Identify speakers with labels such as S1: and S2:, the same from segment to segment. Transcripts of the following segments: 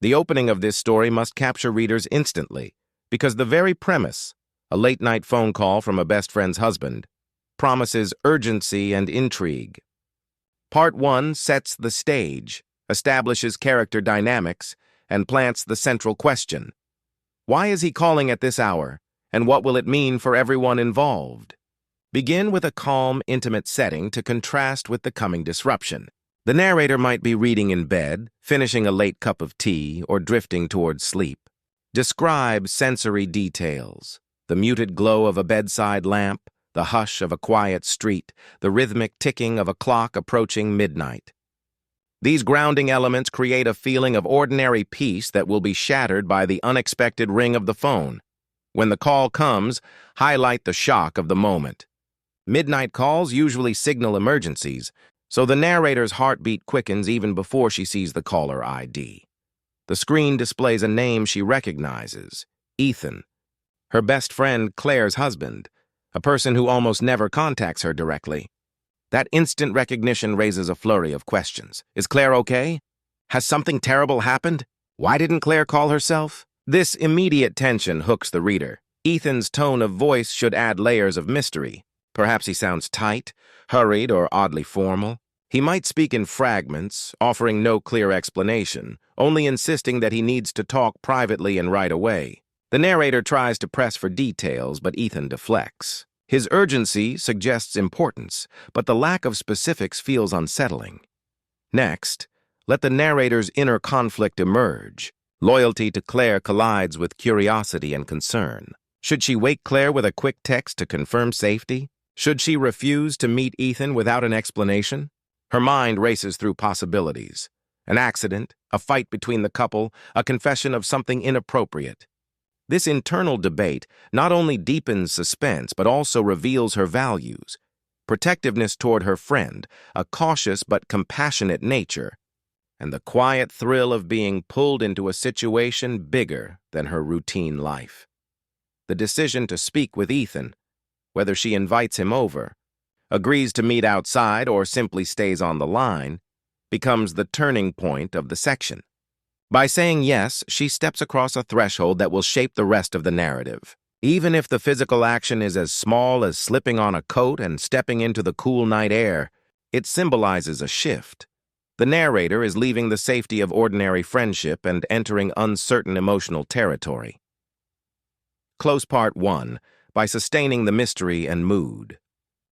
S1: The opening of this story must capture readers instantly, because the very premise, a late-night phone call from a best friend's husband, promises urgency and intrigue. Part 1 sets the stage, establishes character dynamics, and plants the central question. Why is he calling at this hour, and what will it mean for everyone involved? Begin with a calm, intimate setting to contrast with the coming disruption. The narrator might be reading in bed, finishing a late cup of tea, or drifting towards sleep. Describe sensory details: the muted glow of a bedside lamp, the hush of a quiet street, the rhythmic ticking of a clock approaching midnight. These grounding elements create a feeling of ordinary peace that will be shattered by the unexpected ring of the phone. When the call comes, highlight the shock of the moment. Midnight calls usually signal emergencies, so the narrator's heartbeat quickens even before she sees the caller ID. The screen displays a name she recognizes: Ethan, her best friend Claire's husband, a person who almost never contacts her directly. That instant recognition raises a flurry of questions. Is Claire okay? Has something terrible happened? Why didn't Claire call herself? This immediate tension hooks the reader. Ethan's tone of voice should add layers of mystery. Perhaps he sounds tight, hurried, or oddly formal. He might speak in fragments, offering no clear explanation, only insisting that he needs to talk privately and right away. The narrator tries to press for details, but Ethan deflects. His urgency suggests importance, but the lack of specifics feels unsettling. Next, let the narrator's inner conflict emerge. Loyalty to Claire collides with curiosity and concern. Should she wake Claire with a quick text to confirm safety? Should she refuse to meet Ethan without an explanation? Her mind races through possibilities. An accident, a fight between the couple, a confession of something inappropriate. This internal debate not only deepens suspense but also reveals her values: protectiveness toward her friend, a cautious but compassionate nature, and the quiet thrill of being pulled into a situation bigger than her routine life. The decision to speak with Ethan, whether she invites him over, agrees to meet outside, or simply stays on the line, becomes the turning point of the section. By saying yes, she steps across a threshold that will shape the rest of the narrative. Even if the physical action is as small as slipping on a coat and stepping into the cool night air, it symbolizes a shift. The narrator is leaving the safety of ordinary friendship and entering uncertain emotional territory. Close Part 1 by sustaining the mystery and mood.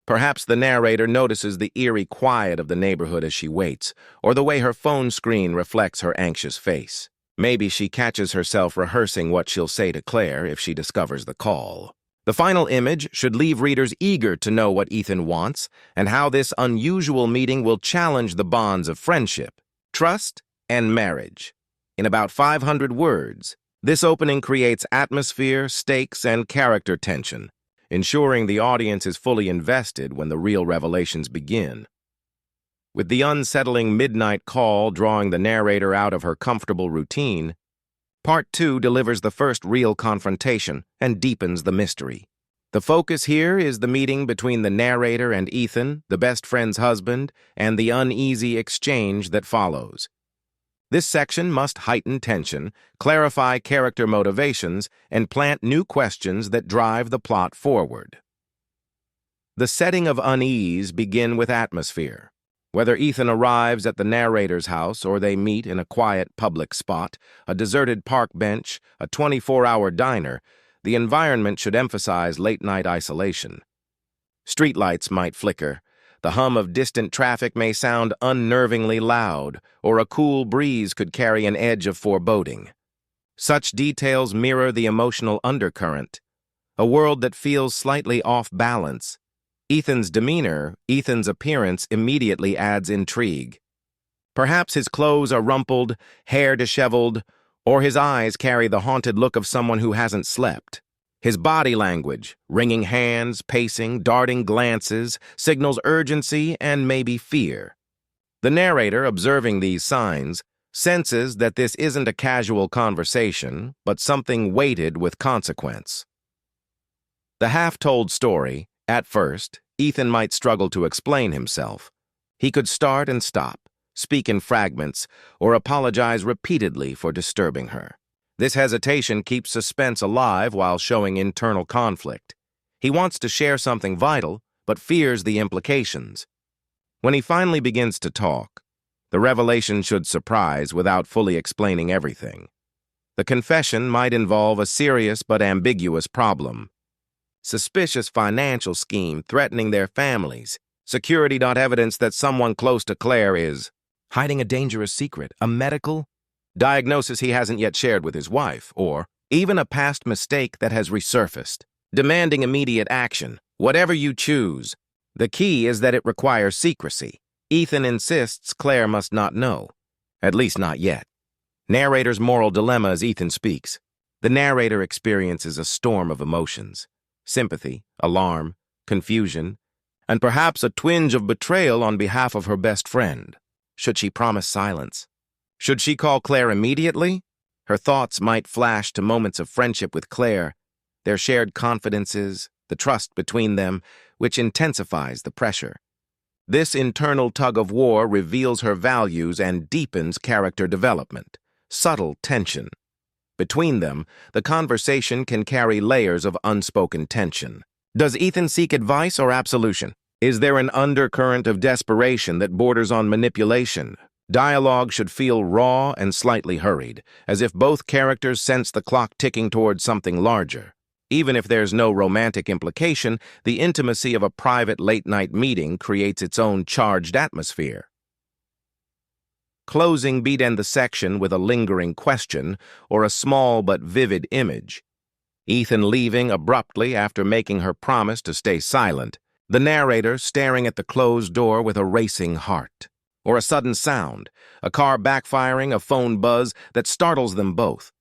S1: Perhaps the narrator notices the eerie quiet of the neighborhood as she waits, or the way her phone screen reflects her anxious face. Maybe she catches herself rehearsing what she'll say to Claire if she discovers the call. The final image should leave readers eager to know what Ethan wants and how this unusual meeting will challenge the bonds of friendship, trust, and marriage. In about 500 words, this opening creates atmosphere, stakes, and character tension, ensuring the audience is fully invested when the real revelations begin. With the unsettling midnight call drawing the narrator out of her comfortable routine, Part 2 delivers the first real confrontation and deepens the mystery. The focus here is the meeting between the narrator and Ethan, the best friend's husband, and the uneasy exchange that follows. This section must heighten tension, clarify character motivations, and plant new questions that drive the plot forward. The setting of unease begin with atmosphere. Whether Ethan arrives at the narrator's house or they meet in a quiet public spot, a deserted park bench, a 24-hour diner, the environment should emphasize late-night isolation. Streetlights might flicker. The hum of distant traffic may sound unnervingly loud, or a cool breeze could carry an edge of foreboding. Such details mirror the emotional undercurrent, a world that feels slightly off balance. Ethan's demeanor, Ethan's appearance immediately adds intrigue. Perhaps his clothes are rumpled, hair disheveled, or his eyes carry the haunted look of someone who hasn't slept. His body language, wringing hands, pacing, darting glances, signals urgency and maybe fear. The narrator, observing these signs, senses that this isn't a casual conversation, but something weighted with consequence. The half-told story, at first, Ethan might struggle to explain himself. He could start and stop, speak in fragments, or apologize repeatedly for disturbing her. This hesitation keeps suspense alive while showing internal conflict. He wants to share something vital, but fears the implications. When he finally begins to talk, the revelation should surprise without fully explaining everything. The confession might involve a serious but ambiguous problem. Suspicious financial scheme threatening their families. Security. Evidence that someone close to Claire is hiding a dangerous secret, a medical diagnosis he hasn't yet shared with his wife, or even a past mistake that has resurfaced. Demanding immediate action, whatever you choose. The key is that it requires secrecy. Ethan insists Claire must not know, at least not yet. Narrator's moral dilemma as Ethan speaks. The narrator experiences a storm of emotions: sympathy, alarm, confusion, and perhaps a twinge of betrayal on behalf of her best friend. Should she promise silence? Should she call Claire immediately? Her thoughts might flash to moments of friendship with Claire, their shared confidences, the trust between them, which intensifies the pressure. This internal tug-of-war reveals her values and deepens character development. Subtle tension. Between them, the conversation can carry layers of unspoken tension. Does Ethan seek advice or absolution? Is there an undercurrent of desperation that borders on manipulation? Dialogue should feel raw and slightly hurried, as if both characters sense the clock ticking towards something larger. Even if there's no romantic implication, the intimacy of a private late-night meeting creates its own charged atmosphere. Closing beat end the section with a lingering question or a small but vivid image. Ethan leaving abruptly after making her promise to stay silent. The narrator staring at the closed door with a racing heart. Or a sudden sound, a car backfiring, a phone buzz that startles them both.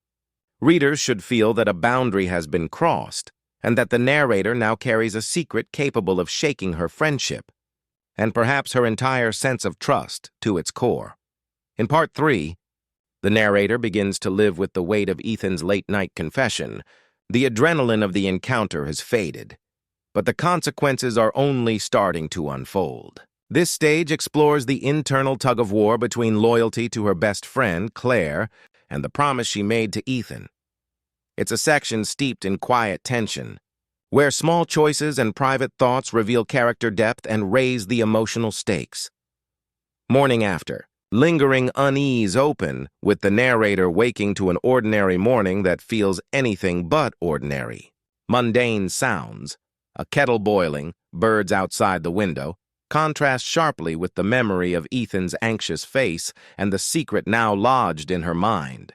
S1: Readers should feel that a boundary has been crossed, and that the narrator now carries a secret capable of shaking her friendship, and perhaps her entire sense of trust to its core. In Part 3, the narrator begins to live with the weight of Ethan's late-night confession. The adrenaline of the encounter has faded, but the consequences are only starting to unfold. This stage explores the internal tug-of-war between loyalty to her best friend, Claire, and the promise she made to Ethan. It's a section steeped in quiet tension, where small choices and private thoughts reveal character depth and raise the emotional stakes. Morning after. Lingering unease open, with the narrator waking to an ordinary morning that feels anything but ordinary. Mundane sounds, a kettle boiling, birds outside the window, contrast sharply with the memory of Ethan's anxious face and the secret now lodged in her mind.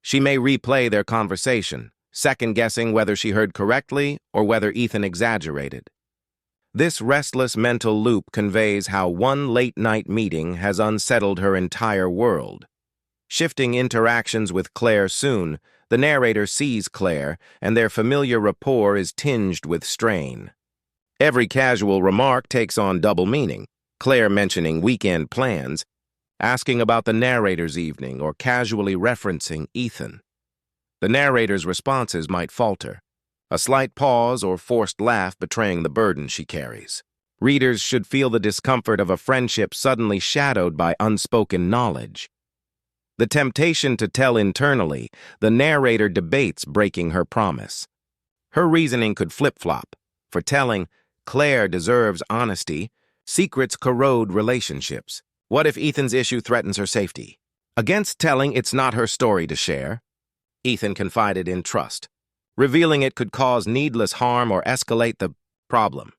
S1: She may replay their conversation, second-guessing whether she heard correctly or whether Ethan exaggerated. This restless mental loop conveys how one late-night meeting has unsettled her entire world. Shifting interactions with Claire soon, the narrator sees Claire, and their familiar rapport is tinged with strain. Every casual remark takes on double meaning, Claire mentioning weekend plans, asking about the narrator's evening, or casually referencing Ethan. The narrator's responses might falter, a slight pause or forced laugh betraying the burden she carries. Readers should feel the discomfort of a friendship suddenly shadowed by unspoken knowledge. The temptation to tell internally, the narrator debates breaking her promise. Her reasoning could flip-flop. For telling, Claire deserves honesty. Secrets corrode relationships. What if Ethan's issue threatens her safety? Against telling it's not her story to share, Ethan confided in trust. Revealing it could cause needless harm or escalate the problem.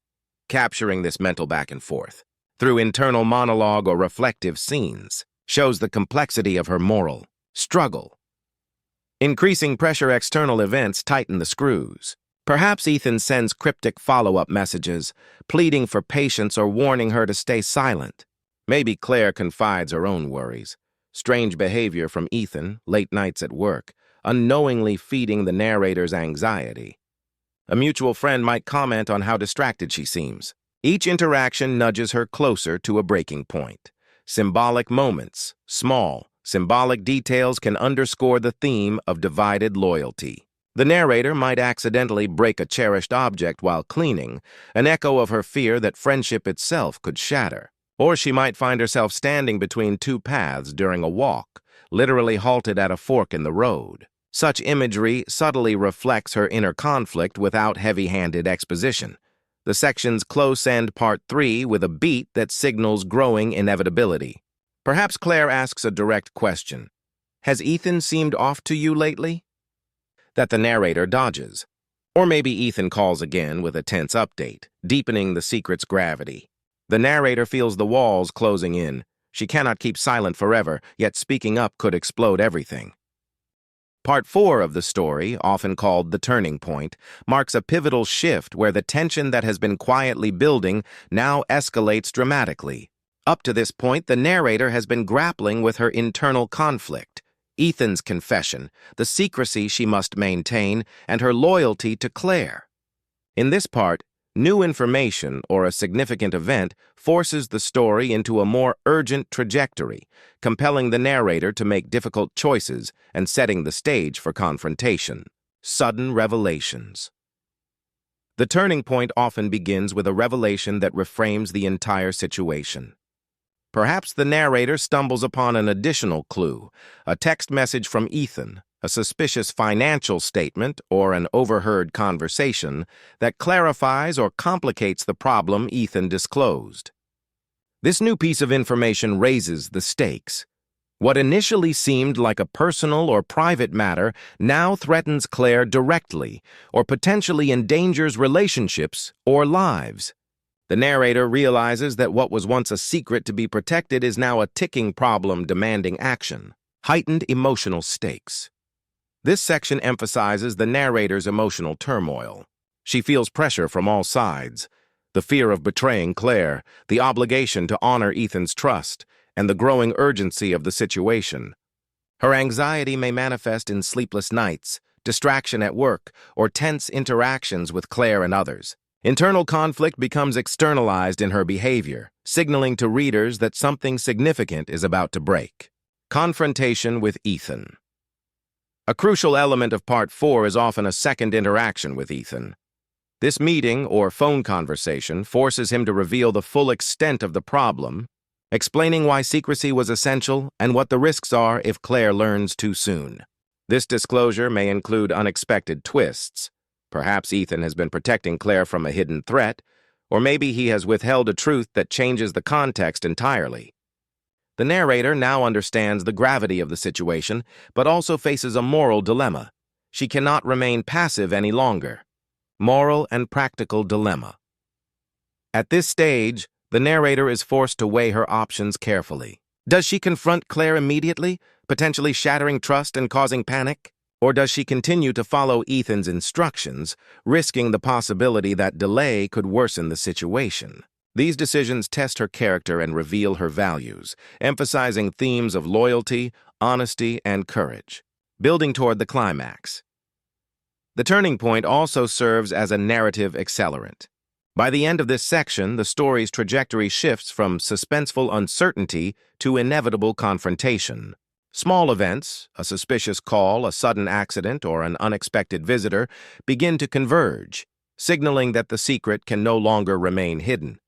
S1: Capturing this mental back and forth, through internal monologue or reflective scenes, shows the complexity of her moral struggle. Increasing pressure. External events tighten the screws. Perhaps Ethan sends cryptic follow-up messages, pleading for patience or warning her to stay silent. Maybe Claire confides her own worries. Strange behavior from Ethan, late nights at work, unknowingly feeding the narrator's anxiety. A mutual friend might comment on how distracted she seems. Each interaction nudges her closer to a breaking point. Symbolic moments, small, symbolic details can underscore the theme of divided loyalty. The narrator might accidentally break a cherished object while cleaning, an echo of her fear that friendship itself could shatter. Or she might find herself standing between two paths during a walk, literally halted at a fork in the road. Such imagery subtly reflects her inner conflict without heavy-handed exposition. The sections close end Part 3 with a beat that signals growing inevitability. Perhaps Claire asks a direct question. Has Ethan seemed off to you lately? That the narrator dodges. Or maybe Ethan calls again with a tense update, deepening the secret's gravity. The narrator feels the walls closing in. She cannot keep silent forever, yet speaking up could explode everything. Part 4 of the story, often called the turning point, marks a pivotal shift where the tension that has been quietly building now escalates dramatically. Up to this point, the narrator has been grappling with her internal conflict, Ethan's confession, the secrecy she must maintain, and her loyalty to Claire. In this part, new information or a significant event forces the story into a more urgent trajectory, compelling the narrator to make difficult choices and setting the stage for confrontation. Sudden revelations. The turning point often begins with a revelation that reframes the entire situation. Perhaps the narrator stumbles upon an additional clue, a text message from Ethan, a suspicious financial statement, or an overheard conversation that clarifies or complicates the problem Ethan disclosed. This new piece of information raises the stakes. What initially seemed like a personal or private matter now threatens Claire directly, or potentially endangers relationships or lives. The narrator realizes that what was once a secret to be protected is now a ticking problem demanding action. Heightened emotional stakes. This section emphasizes the narrator's emotional turmoil. She feels pressure from all sides, the fear of betraying Claire, the obligation to honor Ethan's trust, and the growing urgency of the situation. Her anxiety may manifest in sleepless nights, distraction at work, or tense interactions with Claire and others. Internal conflict becomes externalized in her behavior, signaling to readers that something significant is about to break. Confrontation with Ethan. A crucial element of Part 4 is often a second interaction with Ethan. This meeting or phone conversation forces him to reveal the full extent of the problem, explaining why secrecy was essential and what the risks are if Claire learns too soon. This disclosure may include unexpected twists. Perhaps Ethan has been protecting Claire from a hidden threat, or maybe he has withheld a truth that changes the context entirely. The narrator now understands the gravity of the situation, but also faces a moral dilemma. She cannot remain passive any longer. Moral and practical dilemma. At this stage, the narrator is forced to weigh her options carefully. Does she confront Claire immediately, potentially shattering trust and causing panic? Or does she continue to follow Ethan's instructions, risking the possibility that delay could worsen the situation? These decisions test her character and reveal her values, emphasizing themes of loyalty, honesty, and courage, building toward the climax. The turning point also serves as a narrative accelerant. By the end of this section, the story's trajectory shifts from suspenseful uncertainty to inevitable confrontation. Small events, a suspicious call, a sudden accident, or an unexpected visitor, begin to converge, signaling that the secret can no longer remain hidden.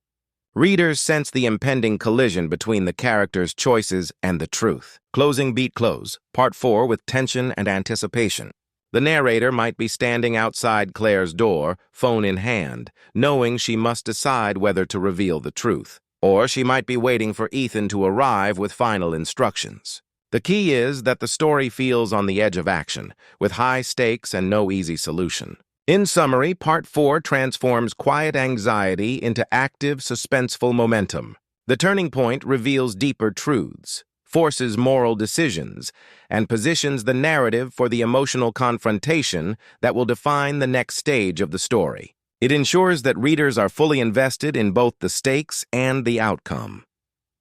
S1: Readers sense the impending collision between the characters' choices and the truth. Closing beat close, Part 4 with tension and anticipation. The narrator might be standing outside Claire's door, phone in hand, knowing she must decide whether to reveal the truth. Or she might be waiting for Ethan to arrive with final instructions. The key is that the story feels on the edge of action, with high stakes and no easy solution. In summary, Part 4 transforms quiet anxiety into active, suspenseful momentum. The turning point reveals deeper truths, forces moral decisions, and positions the narrative for the emotional confrontation that will define the next stage of the story. It ensures that readers are fully invested in both the stakes and the outcome.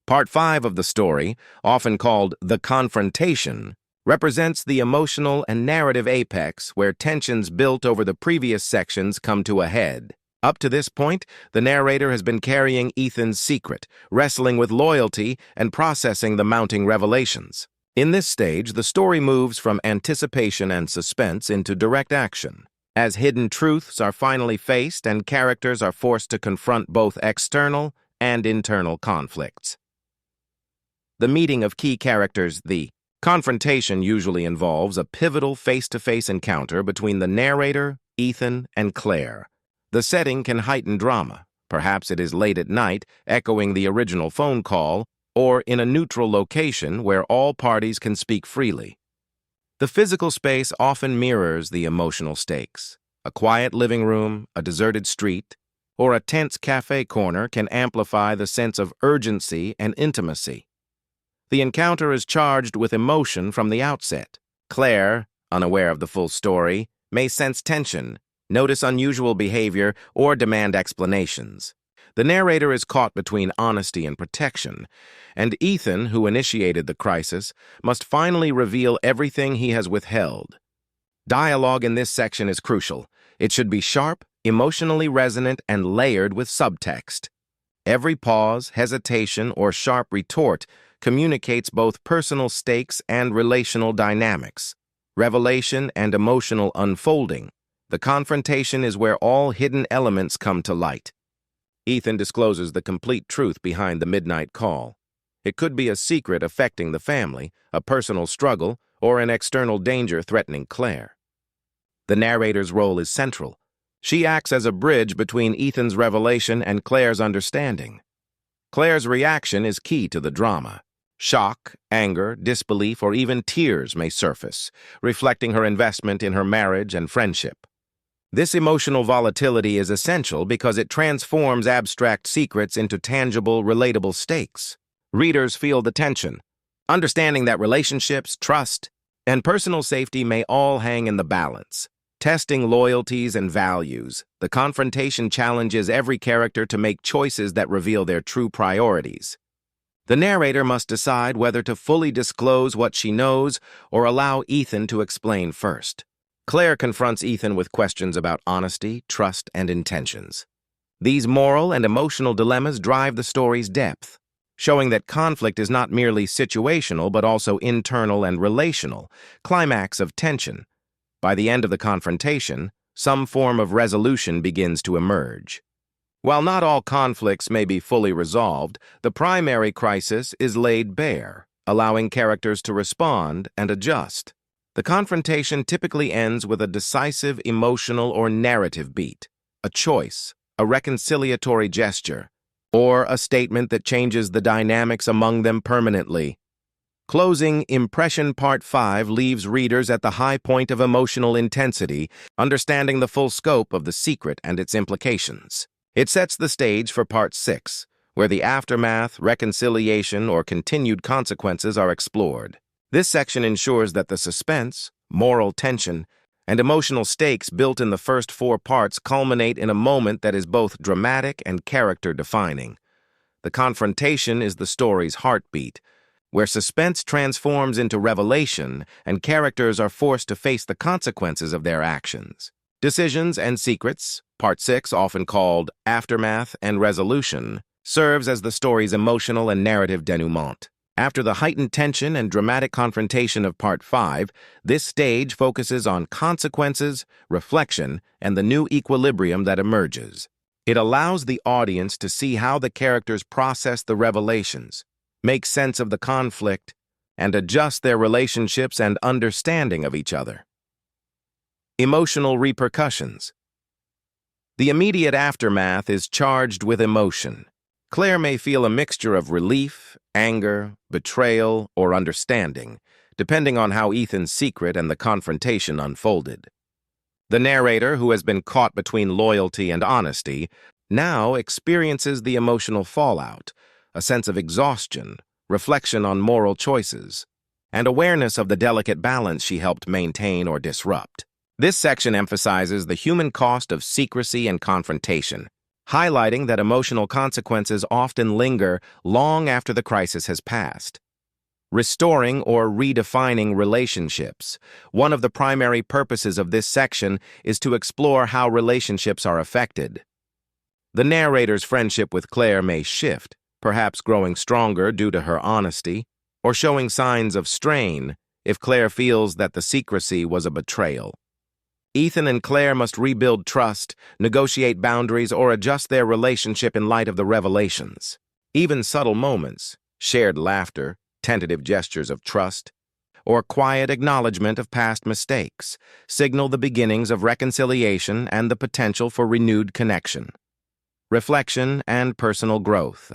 S1: Part 5 of the story, often called The Confrontation, represents the emotional and narrative apex where tensions built over the previous sections come to a head. Up to this point, the narrator has been carrying Ethan's secret, wrestling with loyalty, and processing the mounting revelations. In this stage, the story moves from anticipation and suspense into direct action. As hidden truths are finally faced and characters are forced to confront both external and internal conflicts. The meeting of key characters. The confrontation usually involves a pivotal face-to-face encounter between the narrator, Ethan, and Claire. The setting can heighten drama. Perhaps it is late at night, echoing the original phone call, or in a neutral location where all parties can speak freely. The physical space often mirrors the emotional stakes. A quiet living room, a deserted street, or a tense cafe corner can amplify the sense of urgency and intimacy. The encounter is charged with emotion from the outset. Claire, unaware of the full story, may sense tension, notice unusual behavior, or demand explanations. The narrator is caught between honesty and protection, and Ethan, who initiated the crisis, must finally reveal everything he has withheld. Dialogue in this section is crucial. It should be sharp, emotionally resonant, and layered with subtext. Every pause, hesitation, or sharp retort communicates both personal stakes and relational dynamics. Revelation and emotional unfolding. The confrontation is where all hidden elements come to light. Ethan discloses the complete truth behind the midnight call. It could be a secret affecting the family, a personal struggle, or an external danger threatening Claire. The narrator's role is central. She acts as a bridge between Ethan's revelation and Claire's understanding. Claire's reaction is key to the drama. Shock, anger, disbelief, or even tears may surface, reflecting her investment in her marriage and friendship. This emotional volatility is essential because it transforms abstract secrets into tangible, relatable stakes. Readers feel the tension, understanding that relationships, trust, and personal safety may all hang in the balance. Testing loyalties and values, the confrontation challenges every character to make choices that reveal their true priorities. The narrator must decide whether to fully disclose what she knows or allow Ethan to explain first. Claire confronts Ethan with questions about honesty, trust, and intentions. These moral and emotional dilemmas drive the story's depth, showing that conflict is not merely situational but also internal and relational. Climax of tension. By the end of the confrontation, some form of resolution begins to emerge. While not all conflicts may be fully resolved, the primary crisis is laid bare, allowing characters to respond and adjust. The confrontation typically ends with a decisive emotional or narrative beat, a choice, a reconciliatory gesture, or a statement that changes the dynamics among them permanently. Closing Impression Part 5 leaves readers at the high point of emotional intensity, understanding the full scope of the secret and its implications. It sets the stage for Part 6, where the aftermath, reconciliation, or continued consequences are explored. This section ensures that the suspense, moral tension, and emotional stakes built in the first 4 parts culminate in a moment that is both dramatic and character-defining. The confrontation is the story's heartbeat, where suspense transforms into revelation and characters are forced to face the consequences of their actions. Decisions and Secrets, Part 6, often called Aftermath and Resolution, serves as the story's emotional and narrative denouement. After the heightened tension and dramatic confrontation of Part 5, this stage focuses on consequences, reflection, and the new equilibrium that emerges. It allows the audience to see how the characters process the revelations, make sense of the conflict, and adjust their relationships and understanding of each other. Emotional repercussions. The immediate aftermath is charged with emotion. Claire may feel a mixture of relief, anger, betrayal, or understanding, depending on how Ethan's secret and the confrontation unfolded. The narrator, who has been caught between loyalty and honesty, now experiences the emotional fallout, a sense of exhaustion, reflection on moral choices, and awareness of the delicate balance she helped maintain or disrupt. This section emphasizes the human cost of secrecy and confrontation, highlighting that emotional consequences often linger long after the crisis has passed. Restoring or redefining relationships. One of the primary purposes of this section is to explore how relationships are affected. The narrator's friendship with Claire may shift, perhaps growing stronger due to her honesty, or showing signs of strain if Claire feels that the secrecy was a betrayal. Ethan and Claire must rebuild trust, negotiate boundaries, or adjust their relationship in light of the revelations. Even subtle moments, shared laughter, tentative gestures of trust, or quiet acknowledgement of past mistakes, signal the beginnings of reconciliation and the potential for renewed connection. Reflection and personal growth.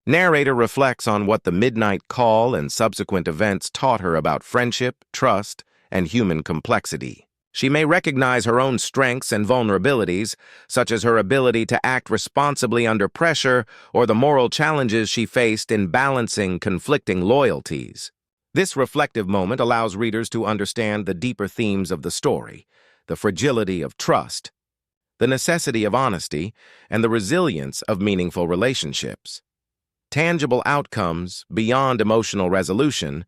S1: Narrator reflects on what the midnight call and subsequent events taught her about friendship, trust, and human complexity. She may recognize her own strengths and vulnerabilities, such as her ability to act responsibly under pressure or the moral challenges she faced in balancing conflicting loyalties. This reflective moment allows readers to understand the deeper themes of the story, the fragility of trust, the necessity of honesty, and the resilience of meaningful relationships. Tangible outcomes beyond emotional resolution.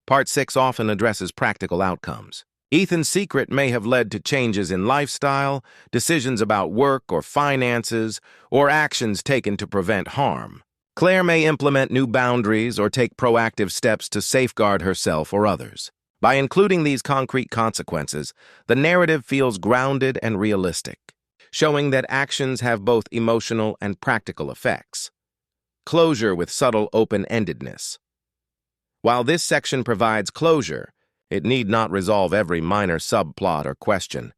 S1: Part 6 often addresses practical outcomes. Ethan's secret may have led to changes in lifestyle, decisions about work or finances, or actions taken to prevent harm. Claire may implement new boundaries or take proactive steps to safeguard herself or others. By including these concrete consequences, the narrative feels grounded and realistic, showing that actions have both emotional and practical effects. Closure with subtle open-endedness. While this section provides closure, it need not resolve every minor subplot or question.